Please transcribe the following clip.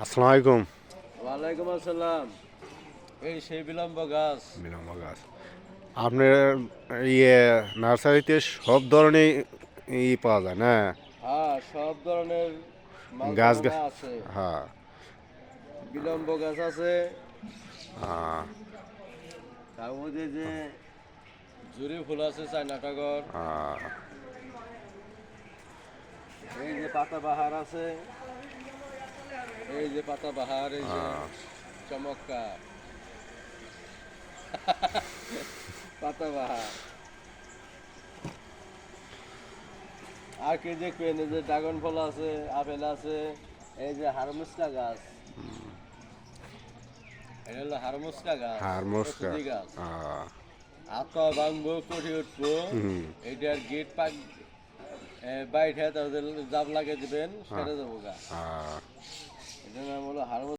আসসালামু আলাইকুম। ওয়ালাইকুম আসসালাম। এই সেই বিলম্ব গাছ। বিলম্ব গাছ। আপনার ইয়ে নার্সারিতে সব ধরনের পাওয়া যায় না? হ্যাঁ, সব ধরনের গাছ মালসামানা আছে। হ্যাঁ। বিলম্ব গাছ আছে, আহ, তার মধ্যে যে জুড়ি ফুল আছে, চায়না টগর, আহ, এই যে পাতাবাহার আছে, এই যে পাতাবাহার, এই যে আহ, চমৎকার পাতাবাহার। আর কি যে কেন, এই যে ড্রাগন ফল আছে, আপেল আছে, এই যে হারমুসকা গাছ, এটা হলো হারমুসকা গাছ, হারমোস্কা। ওষুধি গাছ। আহ, আতা ভাঙবো, কটি উঠবো, হুম, এইটার গেট পাক বাইরে তাদের জাব লাগিয়ে দিবেন, আহ, সেরে দেবো গা। আহ, এটার নাম হলো হারমোন।